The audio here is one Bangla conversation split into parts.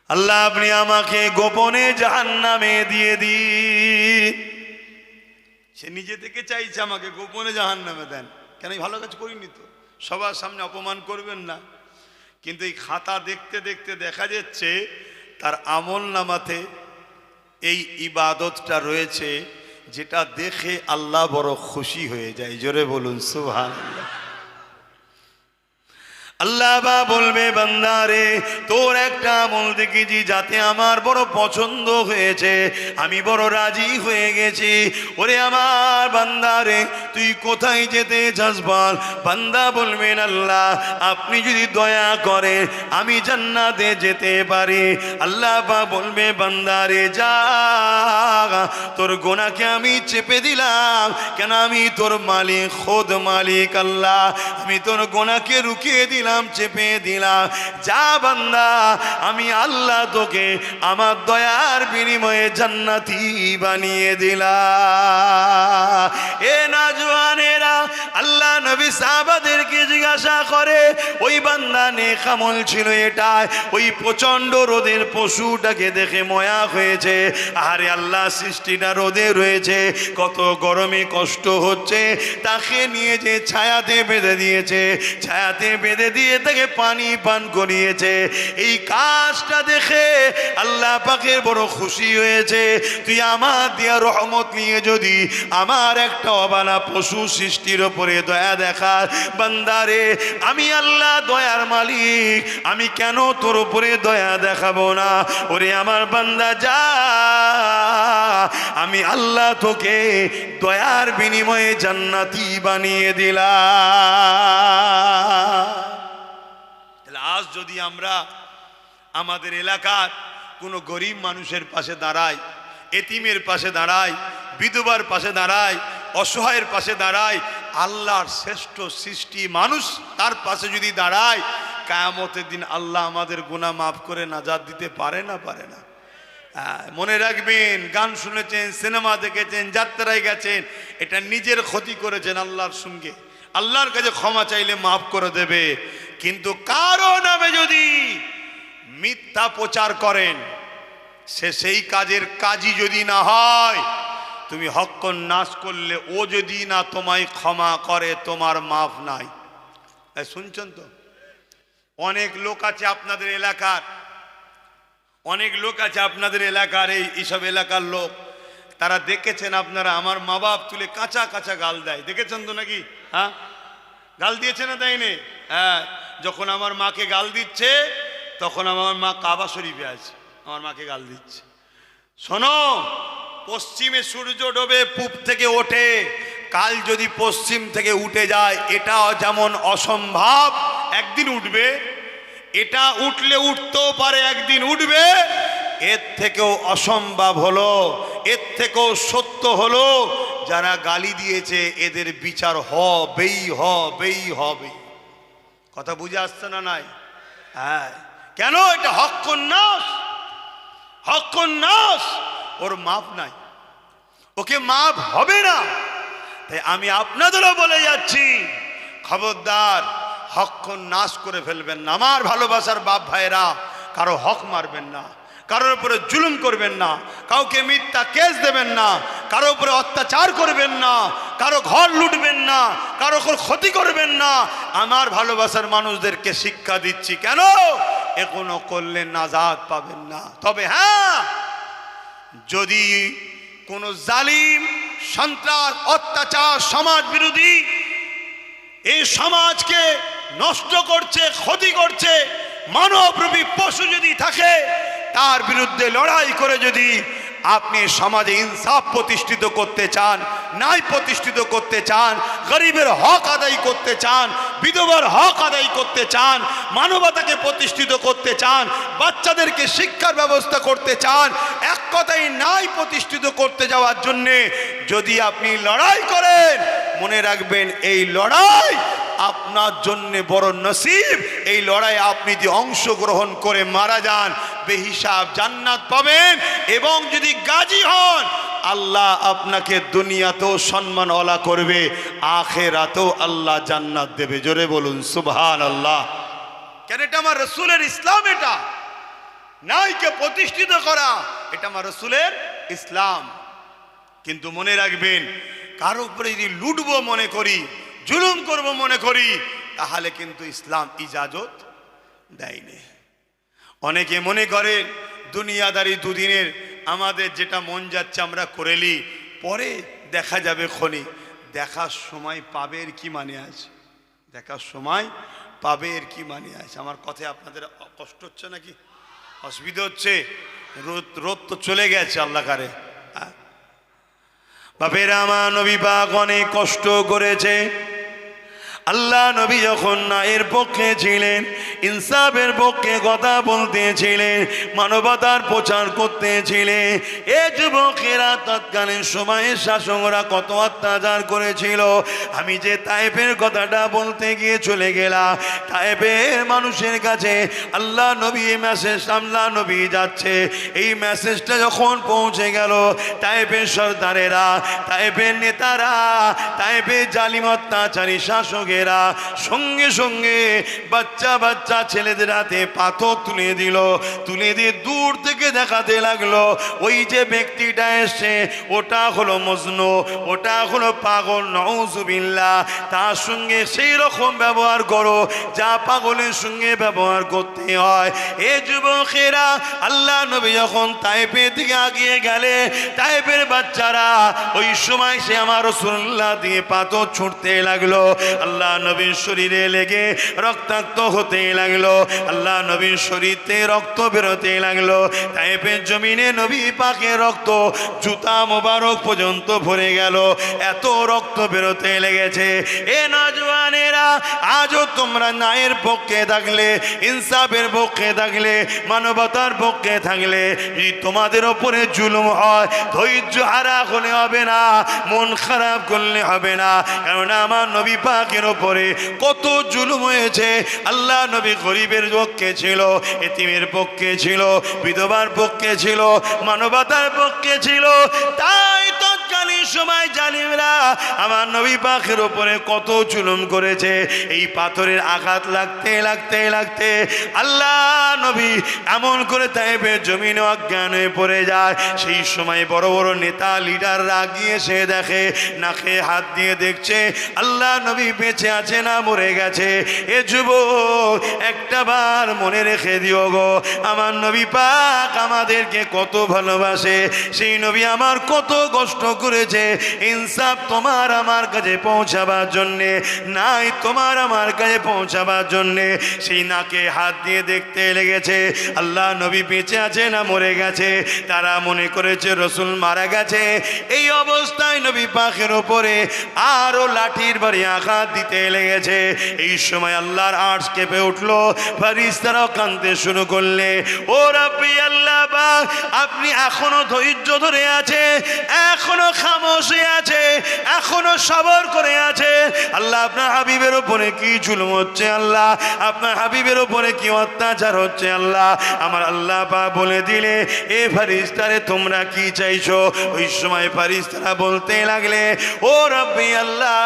আল্লাহ আপনি আমাকে গোপনে জাহান্নামে দিয়ে দিন। সে নিজে থেকে চাইছে আমাকে গোপনে জাহান্নামে দেন। কেন? ভালো কাজ করিনি তো, সবার সামনে অপমান করবেন না। কিন্তু এই খাতা দেখতে দেখতে দেখা যাচ্ছে তার আমল নামাতে এই ইবাদতটা রয়েছে, যেটা দেখে আল্লাহ বড় খুশি হয়ে যায়। জোরে বলুন সুবহানাল্লাহ। আল্লাহ বা বলবে, বান্দারে তোর একটা আমল দেখেছি যাতে আমার বড় পছন্দ হয়েছে, আমি বড় রাজি হয়ে গেছি। ওরে আমার বান্দারে তুই কোথায় যেতে চাস বল? বান্দা বলবেন, আল্লাহ আপনি যদি দয়া করেন আমি জান্নাতে যেতে পারি। আল্লাহ বা বলবে, বান্দারে যা, তোর গোনাকে আমি চেপে দিলাম। কেন? আমি তোর মালিক, খোদ মালিক আল্লাহ, আমি তোর গোনাকে রুকিয়ে দিলাম, চেপে দিলাম। যা বান্দা, আমি আল্লাহ তোকে আমার দয়ার বিনিময়ে জান্নাতি বানিয়ে দিলাম। এ নওজওয়ানেরা, আল্লাহ নবী সাহাবাদেরকে জিজ্ঞাসা করে, ওই বান্দা নেক আমল ছিল এটাই, ওই প্রচন্ড রোদের পশুটাকে দেখে ময়া হয়েছে। আরে আল্লাহ সৃষ্টিটা রোদে রয়েছে, কত গরমে কষ্ট হচ্ছে, তাকে নিয়ে যে ছায়াতে বেঁধে দিয়েছে, ছায়াতে বেঁধে দিয়ে তাকে পানি পান করিয়েছে। এই কাজটা দেখে আল্লাহ পাকের বড় খুশি হয়েছে। তুই আমার দিয়া রহমত নিয়ে যদি আমার একটা অবালা পশু সৃষ্টির উপরে দয়া দেখার, বান্দারে আমি আল্লাহ দয়ার মালিক, আমি কেন তোর উপরে দয়া দেখাবো না? ওরে আমার বান্দা যা, আমি আল্লাহ তোকে দয়ার বিনিময়ে জান্নাতি বানিয়ে দিলাম। আজ যদি আমরা আমাদের এলাকার কোনো গরিব মানুষের পাশে দাঁড়াই, এতিমের পাশে দাঁড়াই, বিধবার পাশে দাঁড়াই, অসহায়ের পাশে দাঁড়াই, আল্লাহর শ্রেষ্ঠ সৃষ্টি মানুষ তার পাশে যদি দাঁড়াই, কিয়ামতের দিন আল্লাহ আমাদের গুনাহ মাফ করে নাজাত দিতে পারে না? পারে না? মনে রাখবেন, গান শুনেছেন, সিনেমা দেখেছেন, যাত্রায় গেছেন, এটা নিজের ক্ষতি করেছেন আল্লাহর সঙ্গে। আল্লাহর কাছে ক্ষমা চাইলে মাফ করে দেবে। কিন্তু কারো নামে যদি মিথ্যা প্রচার করেন, সে সেই কাজের কাজই যদি না হয়, তুমি হক নাশ করলে ও যদি না তোমায় ক্ষমা করে, তোমার মাফ নাই। শুনছেন তো? অনেক লোক আছে আপনাদের এলাকার, অনেক লোক আছে আপনাদের এলাকার, এইসব এলাকার লোক, তারা দেখেছেন আপনারা, আমার মা বাপ তুলে কাঁচা কাঁচা গাল দেয়, দেখেছেন তো নাকি? হ্যাঁ, গাল দিয়েছে না দেয়নি? হ্যাঁ, যখন আমার মাকে গাল দিচ্ছে তখন আমার মা কাবা শরীফে আছে, আমার মাকে গাল দিচ্ছে। শোনো, পশ্চিমে সূর্য ডোবে, পূব থেকে ওঠে, কাল যদি পশ্চিম থেকে উঠে যায়, এটা যেমন অসম্ভব একদিন উঠবে, এটা উঠলে উঠতেও পারে একদিন উঠবে। এর থেকেও অসম্ভব হলো, এর থেকেও সত্য হলো, যারা গালি দিয়েছে এদের বিচার হবেই হবে। কথা বুঝে আসছে না? নাই? হ্যাঁ, কেন? এটা হক্কুন নাস, ওর মাপ নাই, ওকে মাপ হবে না। তাই আমি আপনাদেরও বলে যাচ্ছি, খবরদার হক্কুন নাস করে ফেলবেন না। আমার ভালোবাসার বাপ ভাইরা, কারো হক মারবেন না, কারোর উপরে জুলুম করবেন না, কাউকে মিথ্যা কেস দেবেন না, কারো উপরে অত্যাচার করবেন না, কারো ঘর লুটবেন না, কারো ক্ষতি করবেন না। আমার ভালোবাসার মানুষদেরকে শিক্ষা দিচ্ছি, কেন? এগুলো করলে নাজাত পাবেন না। তবে হ্যাঁ, যদি কোনো জালিম, সন্ত্রাস, অত্যাচার, সমাজ বিরোধী, এই সমাজকে নষ্ট করছে, ক্ষতি করছে, মানবরূপী পশু যদি থাকে, তার বিরুদ্ধে লড়াই করে যদি আপনি সমাজে ইনসাফ প্রতিষ্ঠিত করতে চান, ন্যায় প্রতিষ্ঠিত করতে চান, গরিবের হক আদায় করতে চান, বিধবার হক আদায় করতে চান, মানবতাকে প্রতিষ্ঠিত করতে চান, বাচ্চাদেরকে শিক্ষার ব্যবস্থা করতে চান, এক কথায় ন্যায় প্রতিষ্ঠিত করতে যাওয়ার জন্যে যদি আপনি লড়াই করেন, মনে রাখবেন এই লড়াই আপনার জন্য বড় নসিব। এই লড়াইয়ে আপনি যদি অংশগ্রহণ করে মারা যান, বেহিসাব জান্নাত পাবেন। এবং যদি গাজী হন, আল্লাহ আপনাকে দুনিয়াতেও সম্মানওয়ালা করবে, আখিরাতেও আল্লাহ জান্নাত দেবে। জোরে বলুন সুবহানাল্লাহ। কেন? এটা আমার রাসূলের ইসলাম। এটা নাইকে প্রতিষ্ঠিত করা, এটা আমার রাসূলের ইসলাম। কিন্তু মনে রাখবেন, কারো উপরে যদি লুটবো মনে করি, জুলুম করব মনে করি, তাহলে কিন্তু ইসলাম ইজাজত দেয়নি। অনেকে মনে করে দুনিয়াদারি দুদিনের, আমাদের যেটা মন যাচ্ছে আমরা করেলি, পরে দেখা যাবে ক্ষণে। দেখার সময় পাবের কি মানে আছে? দেখার সময় পাবের কি মানে আছে? আমার কথায় আপনাদের কষ্ট হচ্ছে নাকি, অসুবিধা হচ্ছে? রোদ তো চলে গেছে আল্লাহ কারে। বাপেরা আমার নবী পাক অনেক কষ্ট করেছে। আল্লাহ নবী যখন ন্যায়ের পক্ষে ছিলেন, ইনসাফের পক্ষে কথা বলতেছিলেন, মানবতার প্রচার করতেছিলেন, এ যুবকেরা তৎকালীন সময়ে শাসকরা কত অত্যাচার করেছিল। আমি যে তায়েফের কথাটা বলতে গিয়ে চলে গেলাম, তায়েফের মানুষের কাছে আল্লাহ নবী মেসেজ, আল্লাহ নবী যাচ্ছে, এই মেসেজটা যখন পৌঁছে গেল, তায়েফের সর্দারেরা, তায়েফের নেতারা, তায়েফের জালিম অত্যাচারী শাসকের সঙ্গে সঙ্গে বাচ্চা বাচ্চা ছেলেদের হাতে পাথর তুলে দিল। তুলে দিয়ে দূর থেকে দেখাতে লাগলো, ওই যে ব্যক্তিটা এসে ওটা হলো মজনু, ওটা হলো পাগল, নাউজুবিল্লাহ। তার সঙ্গে সেই রকম ব্যবহার করো যা পাগলের সঙ্গে ব্যবহার করতে হয়। এ যুবকেরা, আল্লাহ নবী যখন তায়েফের দিকে আগিয়ে গেলে, তায়েফের বাচ্চারা ওই সময় সে আমার রাসূলুল্লাহ দিয়ে পাথর ছুটতে লাগলো। আল্লাহ নবীর শরীরে লেগে রক্তাক্ত হতে লাগলো, আল্লাহ নবীর শরীরে রক্ত বেরোতে লাগলো। তায়েফের জমিনে নবী পাকের রক্ত জুতা মোবারক পর্যন্ত ভরে গেল, এত রক্ত বেরোতে লেগেছে। এ নওজওয়ানেরা, আজও তোমরা ন্যায়ের পক্ষে থাকলে, ইনসাফের পক্ষে থাকলে, মানবতার পক্ষে থাকলে, যদি তোমাদের ওপরে জুলুম হয়, ধৈর্য হারা হলে হবে না, মন খারাপ করলে হবে না। কারণ আমার নবী পাকের ওপরে কত জুলুম হয়েছে। আল্লাহ নবী গরিবের পক্ষে ছিল, এতিমের পক্ষে ছিল, বিধবার পক্ষে ছিল, মানবতার পক্ষে ছিল। তাই তৎকালীন সময় জালিমরা আমার নবী পাকের ওপরে কত জুলুম করেছে। এই পাথরের আঘাত লাগতে লাগতে লাগতে আল্লাহ নবী এমন করে তায়েফের জমিনে অজ্ঞান হয়ে পড়ে যায়। সেই সময় বড় বড় নেতা লিডাররা গিয়ে সে দেখে, নাকে হাত দিয়ে দেখছে আল্লাহ নবী বেঁচে আছে না মরে গেছে। এ যুবক, একটা বার মনে রেখে দিও গো, আমার নবী পাক আমাদেরকে কত ভালোবাসে। সেই নবী আমার কত কষ্ট করেছে ইনসাফ তোমার আমার কাছে পৌঁছাবার জন্যে, নাই তোমার আমার কাছে পৌঁছাবার জন্যে। সেই নাকে হাত দিয়ে দেখতে লেগেছে আল্লাহ নবী বেঁচে আছে না মরে গেছে। তারা মনে করেছে রাসূল মারা গেছে। এই অবস্থায় নবী পাকের ওপরে আরো লাঠির বাড়ি আঘাত দিতে লেগেছে। এই সময় আল্লাহর আরশ কেঁপে উঠলো, ফেরেশতারাও কাঁদতে শুরু করলে, ও রাব্বি আল্লাহ পাক, আপনি এখনো ধৈর্য ধরে আছে, এখনো খামোশ হয়ে আছে, এখনো সবর করে আছে। আল্লাহ, আপনার হাবিবের উপরে কি জুলুম হচ্ছে আল্লাহ, আপনার হাবিবের উপরে কি অত্যাচার হচ্ছে আল্লাহ। আমার আল্লাহ পাক বলে দিলে, এ ফেরেশতারে তোমরা কি চাইছো? ওই সময় ফেরেশতারা বলতে লাগলে, ও রাব্বি আল্লাহ,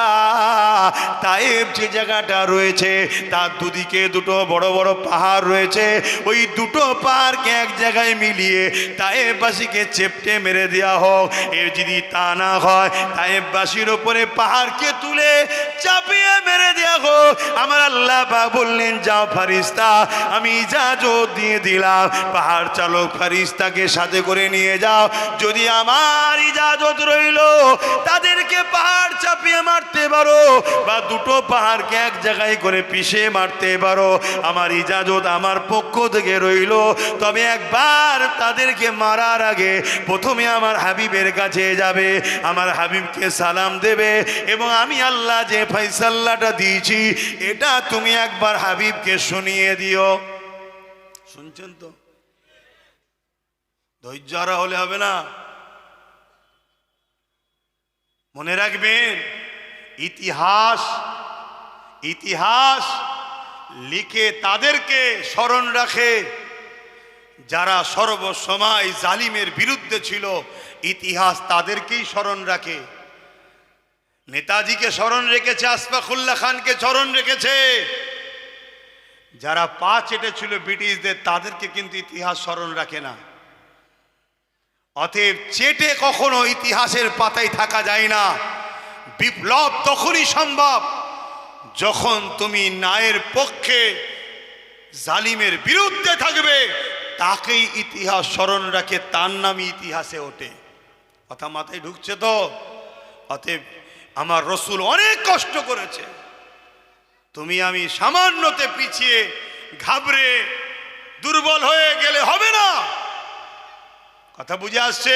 তায়েফ যে জায়গাটা রয়েছে তার দুদিকে দুটো বড় বড় পাহাড় রয়েছে, ওই দুটো পাহাড়কে এক জায়গায় মিলিয়ে তায়েফবাসীকে চেপটে মেরে দেওয়া হোক। এর যদি তা না হয়, তায়েফবাসীর উপরে পাহাড়কে তুলে চাপিয়ে মেরে দেওয়া হোক। আমার আল্লাহ পাক বললেন, যাও ফেরেশতা, আমি ইজাজত দিয়ে দিলাম, পাহাড় চালক ফেরেশতাকে সাথে করে নিয়ে যাও। যদি আমার ইজাজত রইল, তাদেরকে পাহাড় চাপিয়ে মারতে পারো, বা দুটো পাহাড়কে এক জায়গায় করে পিষে মারতে পারো, আমার ইজাজত আমার পক্ষ থেকে রইল। তবে একবার তাদেরকে মারার আগে প্রথমে আমার হাবিবের কাছে যাবে, আমার হাবিবকে সালাম দেবে, এবং আমি আল্লাহ যে ফয়সালাটা দিয়েছি এটা তুমি একবার হাবিবকে শুনিয়ে দিও। শুনছেন তো? ধৈর্য হারা হলে হবে না। মনে রাখবেন, ইতিহাস ইতিহাস লিখে তাদেরকে স্মরণ রাখে যারা সর্বসময় জালিমের বিরুদ্ধে ছিল। ইতিহাস তাদেরকেই স্মরণ রাখে। নেতাজিকে স্মরণ রেখেছে, আশফাকুল্লাহ খানকে স্মরণ রেখেছে, যারা পা চেটেছিল ব্রিটিশদের, তাদেরকে কিন্তু ইতিহাস স্মরণ রাখে না। অতএব চেটে কখনো ইতিহাসের পাতায় থাকা যায় না। বিপ্লব তখনই সম্ভব যখন তুমি ন্যায়ের পক্ষে, জালিমের বিরুদ্ধে থাকবে, তাকেই ইতিহাস স্মরণ রাখে, তার নামই ইতিহাসে ওঠে। কথা মাথায় ঢুকছে তো? অতএব আমার রসুল অনেক কষ্ট করেছে। তুমি আমি সামান্যতে পিছিয়ে ঘাবড়ে দুর্বল হয়ে গেলে হবে না। কথা বুঝে আসছে?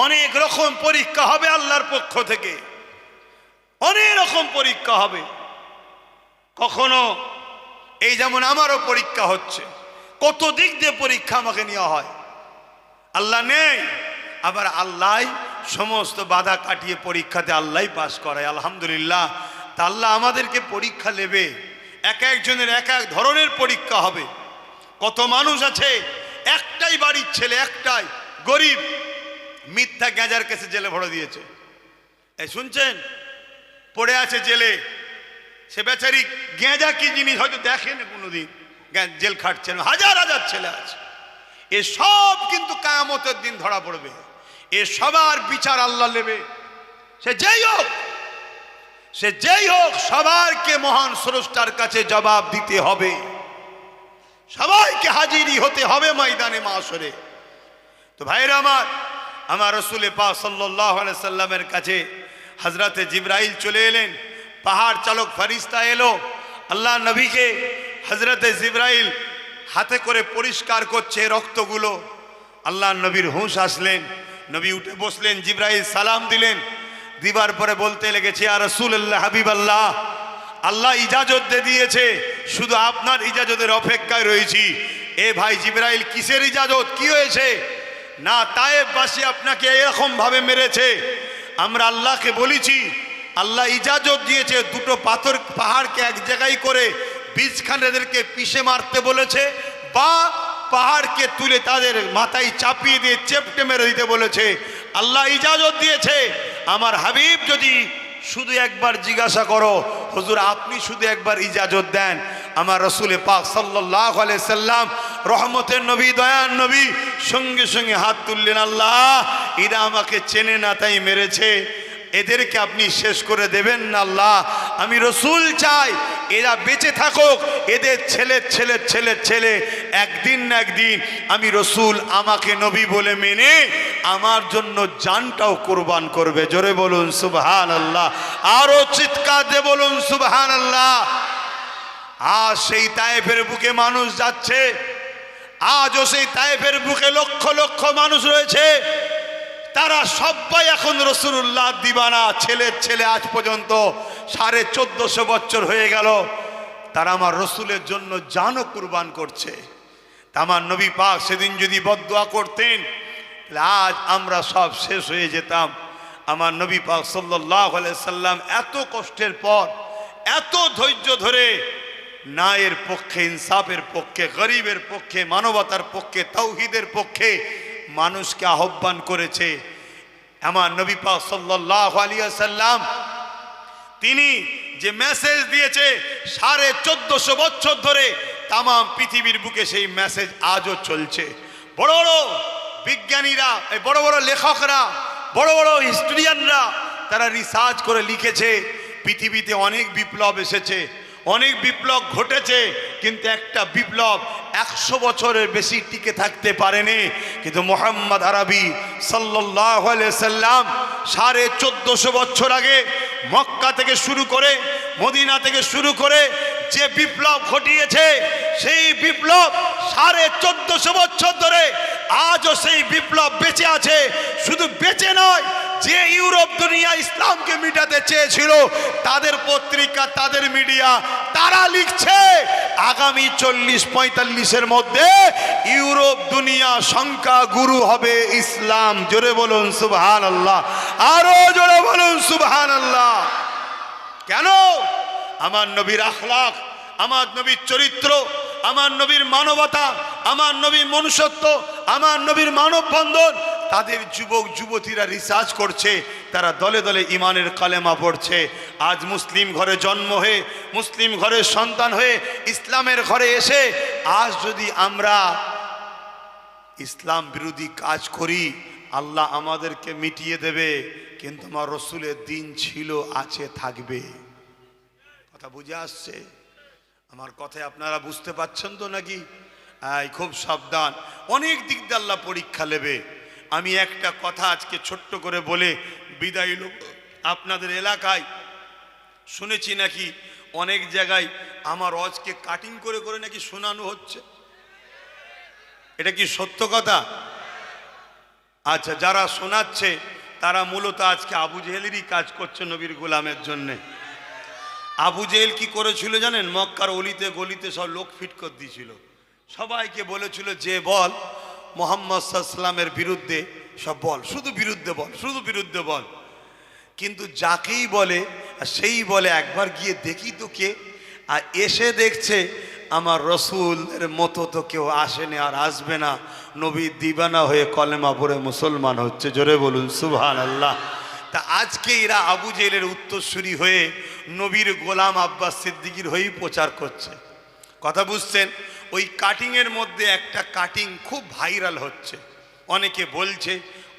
অনেক রকম পরীক্ষা হবে আল্লাহর পক্ষ থেকে, অনেক রকম পরীক্ষা হবে। কখনো এই যেমন আমারও পরীক্ষা হচ্ছে, কত দিক দিয়ে পরীক্ষা আমাকে নেওয়া হয়। আল্লাহ নেই, আবার আল্লাহ সমস্ত বাধা কাটিয়ে পরীক্ষাতে আল্লাহ পাস করায়। আলহামদুলিল্লাহ। তা আল্লাহ আমাদেরকে পরীক্ষা নেবে, এক একজনের এক এক ধরনের পরীক্ষা হবে। কত মানুষ আছে একটাই বাড়ির ছেলে, একটাই গরিব, মিথ্যা গ্যাঁজার কেসে জেলে ভরে দিয়েছে। এই শুনছেন? পড়ে আছে জেলে। সে বেচারি গ্যাঁজা কি জিনিস হয়তো দেখেনি কোনোদিন, জেল খাটছে না। হাজার হাজার ছেলে আছে। এ সব কিন্তু কিয়ামতের দিন ধরা পড়বে। এ সবার বিচার আল্লাহ নেবে। সে যেই হোক, সে যেই হোক, সবাইকে মহান স্রষ্টার কাছে জবাব দিতে হবে। সবাইকে হাজিরি হতে হবে ময়দানে মাশরে। তো ভাইরা আমার রসুল পাক সাল্লাল্লাহু আলাইহি সাল্লামের কাছে হযরতে জিবরাইল চলে এলেন। পাহাড় চালক ফেরেশতা এলো, আল্লাহ নবীকে হযরতে জিবরাইল হাতে করে পরিষ্কার করছে রক্তগুলো। আল্লাহ নবীর হুঁশ আসলেন, নবী উঠে বসলেন। জিবরাইল সালাম দিলেন, দিবার পরে বলতে লেগেছে, ইয়া রাসূলুল্লাহ, হাবিবাল্লাহ, আল্লাহ ইজাজত দিয়ে দিয়েছে, শুধু আপনার ইজাজতের অপেক্ষায় রয়েছি। এ ভাই জিবরাইল, কিসের ইজাজত? কি হয়েছে? না, তায়েফবাসী আপনাকে এরকম ভাবে মেরেছে, আমরা আল্লাহকে বলেছি, আল্লাহ ইজাজত দিয়েছে, দুটো পাথর পাহাড়কে এক জায়গায় করে বীজখানেদেরকে পিষে মারতে বলেছে, বা পাহাড়কে তুলে তাদের মাথায় চাপিয়ে দিয়ে চেপটে মেরে দিতে বলেছে। আল্লাহ ইজাজত দিয়েছে। আমার হাবিব, যদি শুধু একবার জিজ্ঞাসা করো, হুজুর আপনি শুধু একবার ইজাজত দেন। আমার রসুল পাক সাল্লাল্লাহু আলাইহি সাল্লাম, রহমতের নবী, দয়ার নবী, সঙ্গে সঙ্গে হাত তুললেন, আল্লাহ এরা আমাকে চেনে না তাই মেরেছে, এদেরকে আপনি শেষ করে দেবেন না আল্লাহ। আমি রসুল চাই এরা বেঁচে থাকুক, এদের ছেলের ছেলের ছেলের ছেলে একদিন না একদিন আমি রসুল আমাকে নবী বলে মেনে আমার জন্য জানটাও কুরবান করবে। জোরে বলুন সুবহানাল্লাহ, আরো চিৎকার দিয়ে বলুন সুবহানাল্লাহ। আজ সেই তায়েফের বুকে মানুষ যাচ্ছে, আজও সেই তায়েফের বুকে লক্ষ লক্ষ মানুষ রয়েছে। তারা সবাই এখন রাসূলুল্লাহ দিবানা, ছেলের ছেলে আজ পর্যন্ত 1450 বছর হয়ে গেল, তারা আমার রসুলের জন্য জানও কুরবান করছে। আমার নবী পাক সেদিন যদি বদদুয়া করতেন, তাহলে আজ আমরা সব শেষ হয়ে যেতাম। আমার নবী পাক সাল্লাল্লাহু আলাইহি সাল্লাম এত কষ্টের পর, এত ধৈর্য ধরে ন্যায়ের পক্ষে, ইনসাফের পক্ষে, গরিবের পক্ষে, মানবতার পক্ষে, তাওহীদের পক্ষে মানুষকে আহ্বান করেছে। আমার নবী পাক সাল্লাল্লাহু আলাইহি ওয়াসাল্লাম তিনি যে মেসেজ দিয়েছে 1450 বছর ধরে তাম পৃথিবীর বুকে, সেই মেসেজ আজও চলছে। বড় বড় বিজ্ঞানীরা, বড় বড় লেখকরা, বড় বড় হিস্টোরিয়ানরা তারা রিসার্চ করে লিখেছে, পৃথিবীতে অনেক বিপ্লব এসেছে, অনেক বিপ্লব ঘটেছে, কিন্তু একটা বিপ্লব 100 বছরের বেশি টিকে থাকতে পারেনি। কিন্তু মুহাম্মদ আরবি সাল্লাল্লাহু আলাইহি সাল্লাম 1450 বছর আগে মক্কা থেকে শুরু করে, মদিনা থেকে শুরু করে যে বিপ্লব ঘটিয়েছে, সেই বিপ্লব 1450 বছর ধরে আজও সেই বিপ্লব বেঁচে আছে। শুধু বেঁচে নয়, যে ইউরোপ দুনিয়া ইসলামকে মিটাতে চেয়েছিল, তাদের পত্রিকা, তাদের মিডিয়া, তারা লিখছে আগামী 40-45-এর মধ্যে ইউরোপ দুনিয়া সংখ্যা গুরু হবে ইসলাম। জোরে বলুন সুবহানাল্লাহ, আরো জোরে বলুন সুবহানাল্লাহ। কেন? আমার নবীর আখলাক, আমার নবীর চরিত্র, আমার নবীর মানবতা, আমার নবীর মনুষ্যত্ব, আমার নবীর মানব বন্ধন, তাদের যুবক যুবতীরা রিসার্চ করছে, তারা দলে দলে ইমানের কালেমা পড়ছে। আজ মুসলিম ঘরে জন্ম হয়ে, মুসলিম ঘরের সন্তান হয়ে, ইসলামের ঘরে এসে আজ যদি আমরা ইসলাম বিরোধী কাজ করি, আল্লাহ আমাদেরকে মিটিয়ে দেবে, কিন্তু আমার রসুলের দিন ছিল, আছে, থাকবে। কথা বুঝে আসছে? আমার কথায় আপনারা বুঝতে পারছেন তো নাকি? খুব সাবধান, অনেক দিক দিয়ে আল্লাহ পরীক্ষা নেবে। আমি একটা কথা আজকে ছোট্ট করে বলে বিদায় নেব। আপনাদের এলাকায় শুনেছি নাকি অনেক জায়গায় আমার ওয়াজকে কাটিং করে করে নাকি শোনানো হচ্ছে, এটা কি সত্য কথা? আচ্ছা, যারা শোনাচ্ছে তারা মূলত আজকে আবু জেহেলেরই কাজ করছে নবীর গোলামের জন্যে। আবু জেহেল কি করেছিল জানেন? মক্কার অলিতে গলিতে সব লোক ফিট করে দিয়েছিল, সবাইকে বলেছিল যে বল মোহাম্মদ সাল্লামের বিরুদ্ধে সব বল, শুধু বিরুদ্ধে বল, শুধু বিরুদ্ধে বল। কিন্তু যাকেই বলে সেই বলে একবার গিয়ে দেখি তো কে, আর এসে দেখছে আমার রসুলের মতো তো কেউ আসেনি আর আসবে না, নবী দিবানা হয়ে কলেমা পড়ে মুসলমান হচ্ছে। জোরে বলুন সুবহানাল্লাহ। তা আজকে এরা আবু জেহেলের উত্তরসূরি হয়ে নবীর গোলাম আব্বাস সিদ্দিকীর হয়েই প্রচার করছে। কথা বুঝছেন? ওই কাটিংয়ের মধ্যে একটা কাটিং খুব ভাইরাল হচ্ছে, অনেকে বলছে।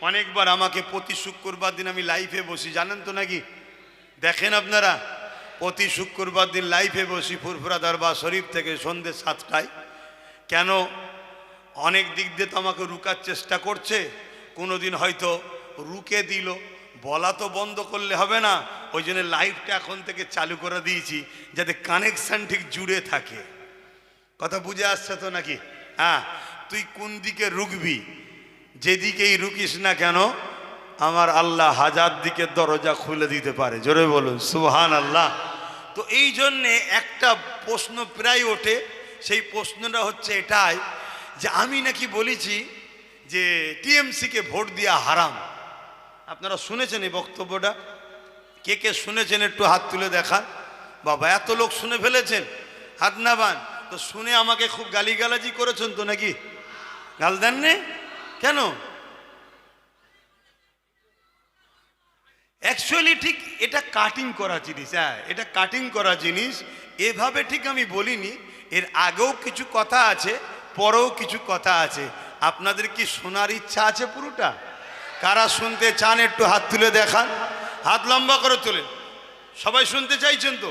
অনেকবার আমাকে প্রতি শুক্রবার দিন আমি লাইভে বসি, জানেন তো নাকি? দেখেন আপনারা, প্রতি শুক্রবার দিন লাইভে বসি ফুরফুরা দরবার শরীফ থেকে সন্ধ্যে 7টায়। কেন? অনেক দিক দিয়ে তো আমাকে রুকার চেষ্টা করছে, কোনো দিন হয়তো রুকে দিল, বলা তো বন্ধ করলে হবে না, ওই জন্য লাইভটা এখন থেকে চালু করে দিয়েছি যাতে কানেকশান ঠিক জুড়ে থাকে। কথা বুঝে আসছে তো নাকি? হ্যাঁ, তুই কোন দিকে রুকবি, যেদিকেই রুকিস না কেন আমার আল্লাহ হাজার দিকে দরজা খুলে দিতে পারে। জোরে বলুন সুবহানাল্লাহ। তো এই জন্যে একটা প্রশ্ন প্রায় ওঠে, সেই প্রশ্নটা হচ্ছে এটাই যে আমি নাকি বলেছি যে টিএমসিকে ভোট দেওয়া হারাম। আপনারা শুনেছেন এই বক্তব্যটা? কে কে শুনেছেন একটু হাত তুলে দেখান। বাবা, এত লোক শুনে ফেলেছেন, হাত না বান। তো শুনে আমাকে খুব গালিগালাজি করেছেন তো নাকি? গাল দেননি কেন? অ্যাকচুয়ালি ঠিক এটা কাটিং করা জিনিস। হ্যাঁ, এটা কাটিং করা জিনিস, এভাবে ঠিক আমি বলিনি। এর আগেও কিছু কথা আছে, পরেও কিছু কথা আছে। আপনাদের কি শোনার ইচ্ছা আছে পুরোটা? কারা শুনতে চান একটু হাত তুলে দেখান, হাত লম্বা করে তোলেন। সবাই শুনতে চাইছেন তো?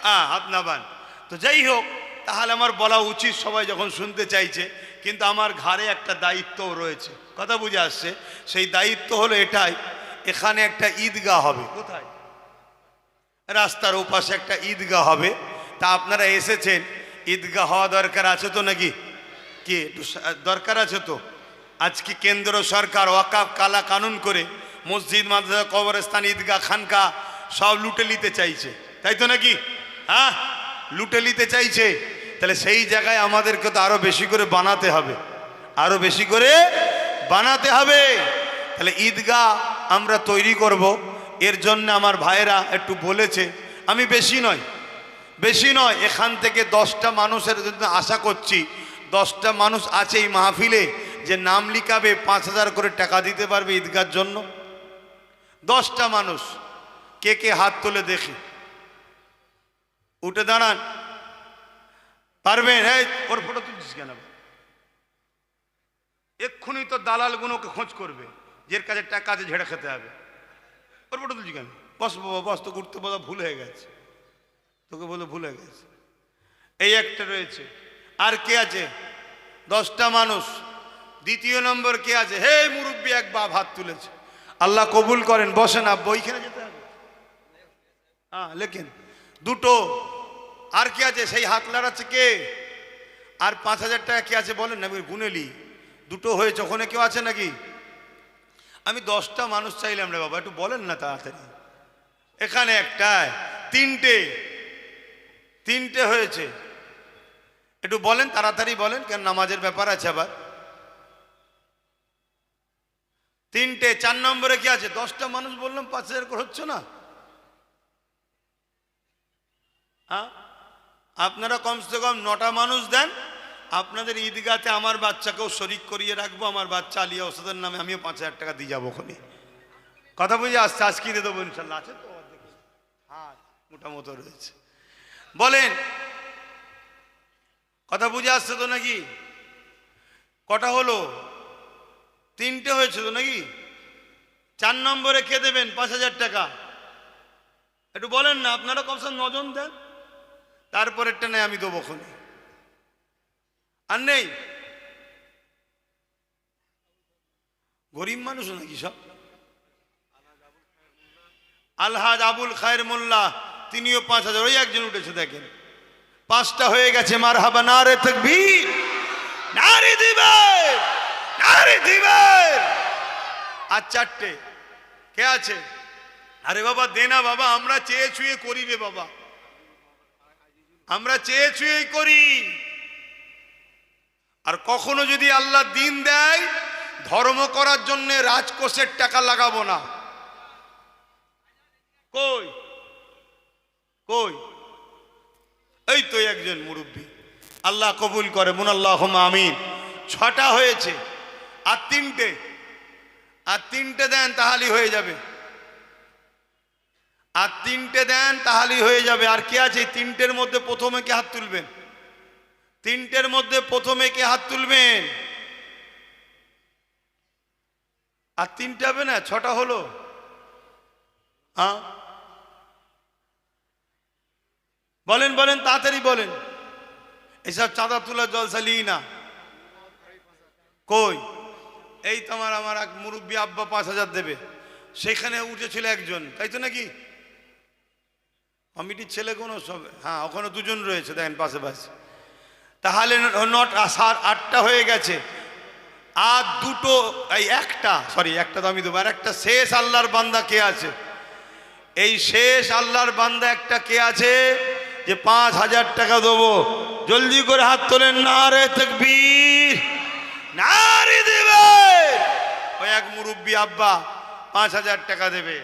হ্যাঁ, হাত না বান। তো যাই হোক, তাহলে আমার বলা উচিত সবাই যখন শুনতে চাইছে, কিন্তু আমার ঘাড়ে একটা দায়িত্বও রয়েছে। কথা বুঝে আসছে? সেই দায়িত্ব হলো এটাই, এখানে একটা ঈদগাহ হবে। কোথায়? রাস্তার ওপাশে একটা ঈদগাহ হবে। তা আপনারা এসেছেন, ঈদগাহ হওয়া দরকার আছে তো নাকি? কি দরকার আছে তো? আজকে কেন্দ্র সরকার ওয়াকাফ কালা কানুন করে মসজিদ, মাদ্রাসা, কবরস্থান, ঈদগাহ, খানকা সব লুটে নিতে চাইছে, তাই তো নাকি? হ্যাঁ, লুটে নিতে চাইছে। তাহলে সেই জায়গায় আমাদেরকে তো আরো বেশি করে বানাতে হবে, আরো বেশি করে বানাতে হবে। তাহলে ঈদগাহ আমরা তৈরি করব। এর জন্য আমার ভাইয়েরা একটু বলেছে, আমি বেশি নয়, এখান থেকে 10টা মানুষের জন্য আশা করছি। 10টা মানুষ আছে এই মাহফিলে যে নাম লিখাবে, 5000 করে টাকা দিতে পারবে ঈদগাহর জন্য। 10টা মানুষ। কে কে হাত তুলে দেখি, উঠে দাঁড়ান। পারবেন? হ্যাঁ, ওর ফটো তুলছিস কেন? এক্ষুনি তো দালালগুলোকে খোঁজ করবে, যের কাছে টাকা আছে ঝেড়ে খেতে হবে। ওর ফটো তুলছি কেন? বস বাবা বস, তো উঠতে বলা ভুল হয়ে গেছে, তোকে বলে ভুল হয়ে গেছে। এই একটা রয়েছে। আর কে আছে? 10টা মানুষ। দ্বিতীয় নম্বর কে আছে? হে মুরব্বী, এক বাপ হাত তুলেছে। আল্লাহ কবুল করেন, বসেন। বইখানে যেতে হবে। হ্যাঁ, লেখেন। 2টো। আর কে আছে? সেই হাত লাড়াচ্ছে কে? আর 5000 টাকা কে আছে বলেন না, আমি গুনেলি। 2টো হয়েছে। ওখানে কেউ আছে নাকি? আমি 10টা মানুষ চাইলাম রে বাবা, একটু বলেন না তাড়াতাড়ি। এখানে একটা, 3টে হয়েছে। একটু বলেন, তাড়াতাড়ি বলেন, কেন নামাজের ব্যাপার আছে আবার। 3টে। 4 নম্বরে কি আছে? 10টা মানুষ বললাম, 5000 করে হচ্ছে না? হ্যাঁ, আপনারা কমসে কম 9টা মানুষ দেন, আপনাদের ঈদগাতে আমার বাচ্চাকেও শরিক করিয়ে রাখবো, আমার বাচ্চা আলিয়া ওস্তাদের নামে আমিও 5,000 টাকা দিয়ে যাবো ওখানে। কথা বুঝে আসছে, আজ কিনে দেবো ইনশাল্লাহ। আছে তো হ্যাঁ, মোটামুটি রয়েছে। বলেন কথা বুঝে আসছে তো নাকি? কটা হলো? 3টে হয়েছে তো নাকি? 4 নম্বরে কে দেবেন 5,000 টাকা? একটু বলেন না, আপনারা কমসে কম 9 জন দেন, তারপরেরটা নেই আমি দেবো ওখানে। আর নেই? গরিব মানুষ নাকি সব? আলহাজ আবুল খায়ের মোল্লা, তিনিও 5,000। ওই একজন উঠেছে দেখেন, 5টা হয়ে গেছে। মারহাবা, নারে তাকবীর, নারে দিবে, নারে দিবে। আর 4টে কে আছে? আরে বাবা দে না বাবা, আমরা চেয়ে ছুঁয়ে করি রে বাবা, আমরা চেয়ে ছুঁয়েই করি। আর কখনো যদি আল্লাহ দিন দেয়, ধর্ম করার জন্য রাজকোষের টাকা লাগাবো না। কই কই? এই তো একজন মুরব্বী, আল্লাহ কবুল করে, মুনাল্লাহুম্মা আমিন। 6টা হয়েছে, আর 3টে, আর 3টে দেন তাহলেই হয়ে যাবে, আর 3টে দেন তাহলেই হয়ে যাবে। আর কে আছে 3টের মধ্যে? প্রথমে কে হাত তুলবেন? 3টের মধ্যে প্রথমে কে হাত তুলবেন? আর 3টে হবে না? 6টা হলো। হ্যাঁ বলেন বলেন, তাড়াতাড়ি বলেন। এসব চাঁদা তোলা জলসা লিই না। কই? এই তোমার আমার এক মুরব্বী আব্বা 5,000 দেবে, সেখানে উঠেছিল একজন, তাই তো নাকি? কমিটির ছেলে কোনো সব, হ্যাঁ ওখানে 2 জন রয়েছে দেখেন পাশে পাশে। তাহলে 8টা হয়ে গেছে। আর 2টো, এই একটা, সরি একটা তো আমি দেবো, আর একটা শেষ আল্লাহর বান্দা কে আছে? এই শেষ আল্লাহর বান্দা একটা কে আছে যে 5,000 টাকা দেবো? জলদি করে হাত তোলেন, নারে তাকবীর, নারে দিবে। ওই এক মুরব্বী আব্বা 5,000 টাকা দেবে।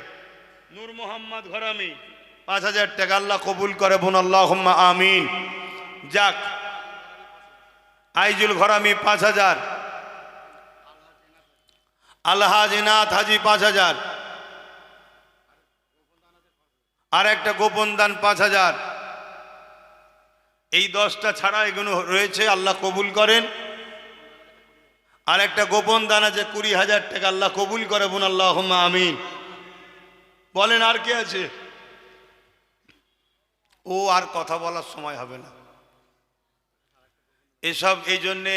নূর মোহাম্মদ ঘরামি 5,000 টাকা, আল্লাহ কবুল করে, বোন আল্লাহুম্মা আমিন। যাক, আইজুল ঘরামি 5,000, আলহাজ ইনাত হাজি 5,000, আর একটা গোপন দান 5,000। এই 10টা ছাড়া এগুলো রয়েছে, আল্লাহ কবুল করেন। আর একটা গোপন দান আছে 20,000 টাকা, আল্লাহ কবুল করে, বোন আল্লাহুম্মা আমিন। বলেন আর কে আছে? ও আর কথা বলার সময় হবে না এসব, এই জন্যে